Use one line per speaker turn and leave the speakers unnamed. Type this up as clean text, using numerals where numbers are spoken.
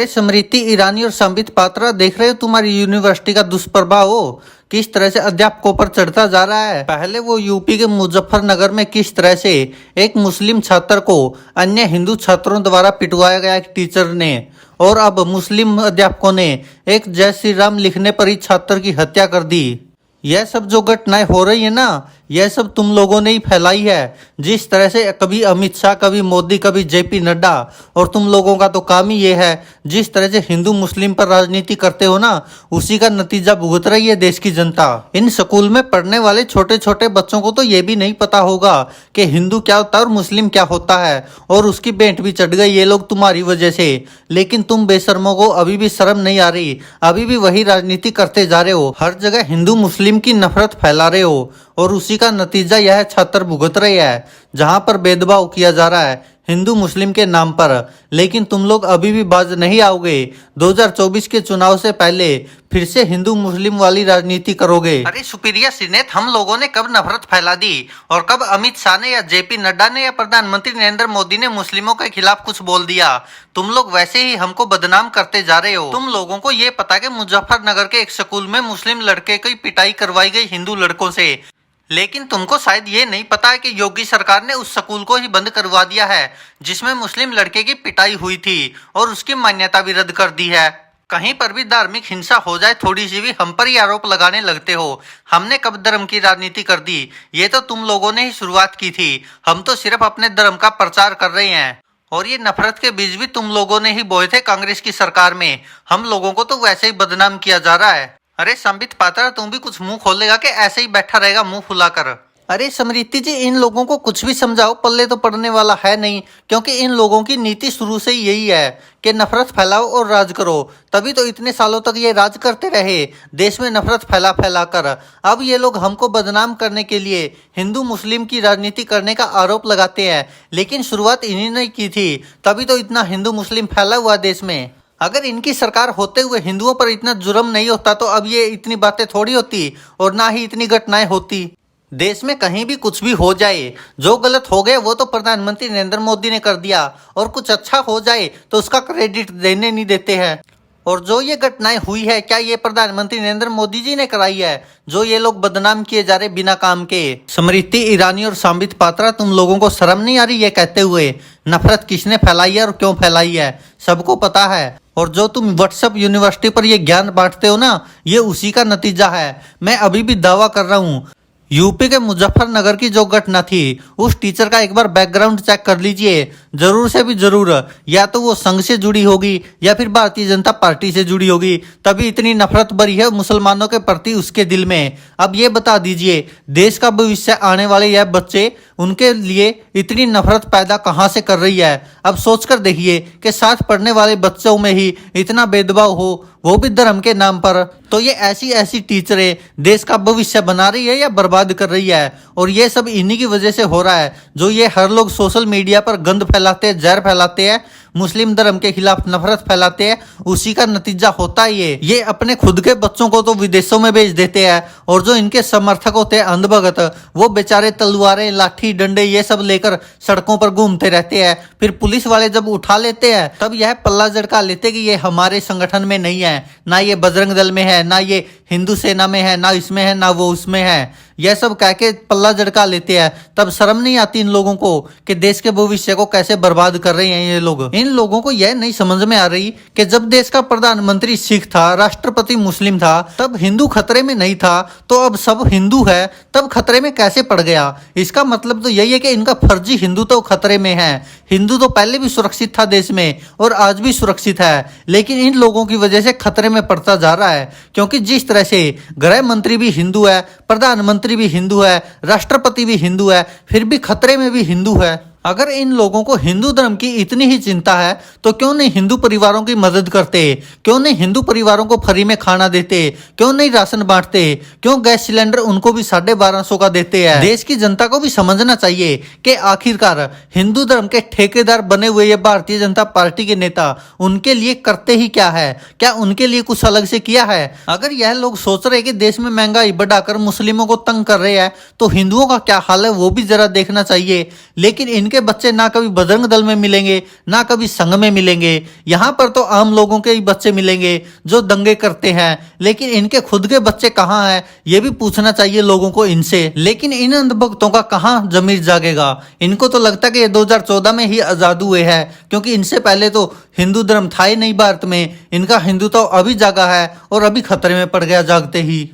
अरे स्मृति ईरानी और संबित पात्रा, देख रहे हो तुम्हारी यूनिवर्सिटी का दुष्प्रभाव हो किस तरह से अध्यापकों पर चढ़ता जा रहा है। पहले वो यूपी के मुजफ्फरनगर में किस तरह से एक मुस्लिम छात्र को अन्य हिंदू छात्रों द्वारा पिटवाया गया एक टीचर ने, और अब मुस्लिम अध्यापकों ने एक जय श्री राम लिखने पर ही छात्र की हत्या कर दी। यह सब जो घटनाएं हो रही है ना, यह सब तुम लोगों ने ही फैलाई है। जिस तरह से कभी अमित शाह, कभी मोदी, कभी जेपी नड्डा, और तुम लोगों का तो काम ही ये है जिस तरह से हिंदू मुस्लिम पर राजनीति करते हो ना, उसी का नतीजा भुगत रही है देश की जनता। इन स्कूल में पढ़ने वाले छोटे छोटे बच्चों को तो ये भी नहीं पता होगा कि हिंदू क्या होता है और मुस्लिम क्या होता है, और उसकी भेंट भी चढ़ गई ये लोग तुम्हारी वजह से। लेकिन तुम बेशर्मों को अभी भी शर्म नहीं आ रही, अभी भी वही राजनीति करते जा रहे हो। हर जगह हिंदू मुस्लिम की नफरत फैला रहे हो, और उसी का नतीजा यह छात्र भुगत रहे हैं, जहां पर भेदभाव किया जा रहा है हिंदू मुस्लिम के नाम पर। लेकिन तुम लोग अभी भी बाज नहीं आओगे। 2024 के चुनाव से पहले फिर से हिंदू मुस्लिम वाली राजनीति करोगे। अरे सुप्रिया सिनेत, हम लोगों ने कब नफरत फैला दी, और कब अमित शाह ने या जेपी नड्डा ने या प्रधानमंत्री नरेंद्र मोदी ने मुस्लिमों के खिलाफ कुछ बोल दिया? तुम लोग वैसे ही हमको बदनाम करते जा रहे हो। तुम लोगों को ये पता कि मुजफ्फरनगर के एक स्कूल में मुस्लिम लड़के की पिटाई करवाई गई हिंदू लड़कों से, लेकिन तुमको शायद ये नहीं पता है कि योगी सरकार ने उस स्कूल को ही बंद करवा दिया है जिसमें मुस्लिम लड़के की पिटाई हुई थी, और उसकी मान्यता भी रद्द कर दी है। कहीं पर भी धार्मिक हिंसा हो जाए थोड़ी सी भी, हम पर ही आरोप लगाने लगते हो। हमने कब धर्म की राजनीति कर दी? ये तो तुम लोगों ने ही शुरुआत की थी। हम तो सिर्फ अपने धर्म का प्रचार कर रहे हैं, और ये नफरत के बीज भी तुम लोगों ने ही बोए थे कांग्रेस की सरकार में। हम लोगों को तो वैसे ही बदनाम किया जा रहा है। अरे संबित पात्रा, तुम भी कुछ मुंह खोलेगा कि ऐसे ही बैठा रहेगा मुंह फुलाकर? अरे स्मृति जी, इन लोगों को कुछ भी समझाओ, पल्ले तो पड़ने वाला है नहीं, क्योंकि इन लोगों की नीति शुरू से ही यही है कि नफरत फैलाओ और राज करो। तभी तो इतने सालों तक ये राज करते रहे, देश में नफरत फैला फैला कर। अब ये लोग हमको बदनाम करने के लिए हिंदू मुस्लिम की राजनीति करने का आरोप लगाते हैं, लेकिन शुरुआत इन्हीं ने की थी, तभी तो इतना हिंदू मुस्लिम फैला हुआ देश में। अगर इनकी सरकार होते हुए हिंदुओं पर इतना जुर्म नहीं होता तो अब ये इतनी बातें थोड़ी होती, और ना ही इतनी घटनाएं होती। देश में कहीं भी कुछ भी हो जाए, जो गलत हो गया वो तो प्रधानमंत्री नरेंद्र मोदी ने कर दिया, और कुछ अच्छा हो जाए तो उसका क्रेडिट देने नहीं देते हैं। और जो ये घटनाएं हुई है, क्या ये प्रधानमंत्री नरेंद्र मोदी जी ने कराई है? जो ये लोग बदनाम किए जा रहे बिना काम के। स्मृति ईरानी और संबित पात्रा, तुम लोगों को शर्म नहीं आ रही ये कहते हुए नफरत किसने फैलाई है और क्यों फैलाई है? सबको पता है। और जो तुम व्हाट्सएप यूनिवर्सिटी पर ये ज्ञान बांटते हो ना, ये उसी का नतीजा है। मैं अभी भी दावा कर रहा हूँ, यूपी के मुजफ्फरनगर की जो घटना थी, उस टीचर का एक बार बैकग्राउंड चेक कर लीजिए, जरूर से भी जरूर। या तो वो संघ से जुड़ी होगी या फिर भारतीय जनता पार्टी से जुड़ी होगी, तभी इतनी नफरत भरी है मुसलमानों के प्रति उसके दिल में। अब ये बता दीजिए, देश का भविष्य आने वाले यह बच्चे, उनके लिए इतनी नफरत पैदा कहाँ से कर रही है? अब सोचकर देखिए कि साथ पढ़ने वाले बच्चों में ही इतना भेदभाव हो, वो भी धर्म के नाम पर। तो ये ऐसी ऐसी टीचरें देश का भविष्य बना रही है या बर्बाद कर रही है? और ये सब इन्हीं की वजह से हो रहा है, जो ये हर लोग सोशल मीडिया पर गंद फैलाते हैं, जहर फैलाते हैं, मुस्लिम धर्म के खिलाफ नफरत फैलाते हैं, उसी का नतीजा होता है ये अपने खुद के बच्चों को तो विदेशों में भेज देते हैं, और जो इनके समर्थक होते हैं अंधभगत, वो बेचारे तलवारें, लाठी, डंडे ये सब लेकर सड़कों पर घूमते रहते हैं। फिर पुलिस वाले जब उठा लेते हैं, तब यह पल्ला झटका लेते कि ये हमारे संगठन में नहीं है, ना ये बजरंग दल में है, ना ये हिंदू सेना में है, ना इसमें है, ना वो उसमें है। यह सब कह के पल्ला झटका लेते हैं। तब शर्म नहीं आती इन लोगों को कि देश के भविष्य को कैसे बर्बाद कर रहे हैं ये लोग। इन लोगों को यह नहीं समझ में आ रही कि जब देश का प्रधानमंत्री सिख था, राष्ट्रपति मुस्लिम था, तब हिंदू खतरे में नहीं था, तो अब सब हिंदू है तब खतरे में कैसे पड़ गया? इसका मतलब तो यही है कि इनका फर्जी हिंदू तो खतरे में है। हिंदू तो पहले भी सुरक्षित था देश में, और आज भी सुरक्षित है, लेकिन इन लोगों की वजह से खतरे में पड़ता जा रहा है। क्योंकि जिस तरह से गृह मंत्री भी हिंदू है, प्रधानमंत्री भी हिंदू है, राष्ट्रपति भी हिंदू है, फिर भी खतरे में भी हिंदू है। अगर इन लोगों को हिंदू धर्म की इतनी ही चिंता है तो क्यों नहीं हिंदू परिवारों की मदद करते? क्यों नहीं हिंदू परिवारों को फ्री में खाना देते? क्यों नहीं राशन बांटते? क्यों गैस सिलेंडर उनको भी 1250 का देते हैं? देश की जनता को भी समझना चाहिए कि आखिरकार हिंदू धर्म के ठेकेदार बने हुए ये भारतीय जनता पार्टी के नेता उनके लिए करते ही क्या है? क्या उनके लिए कुछ अलग से किया है? अगर यह लोग सोच रहे कि देश में महंगाई बढ़ाकर मुस्लिमों को तंग कर रहे हैं, तो हिंदुओं का क्या हाल है वो भी जरा देखना चाहिए। लेकिन इनके बच्चे ना कभी बजरंग दल में मिलेंगे, ना कभी संघ में मिलेंगे। यहाँ पर तो आम लोगों के ही बच्चे मिलेंगे जो दंगे करते हैं, लेकिन इनके खुद के बच्चे कहाँ हैं ये भी पूछना चाहिए लोगों को इनसे। लेकिन इन अंधभक्तों का कहाँ जमीर जागेगा। इनको तो लगता है कि ये 2014 में ही आजाद हुए हैं, क्योंकि इनसे पहले तो हिंदू धर्म था ही नहीं भारत में। इनका हिंदुत्व अभी जागा है और अभी खतरे में पड़ गया जागते ही।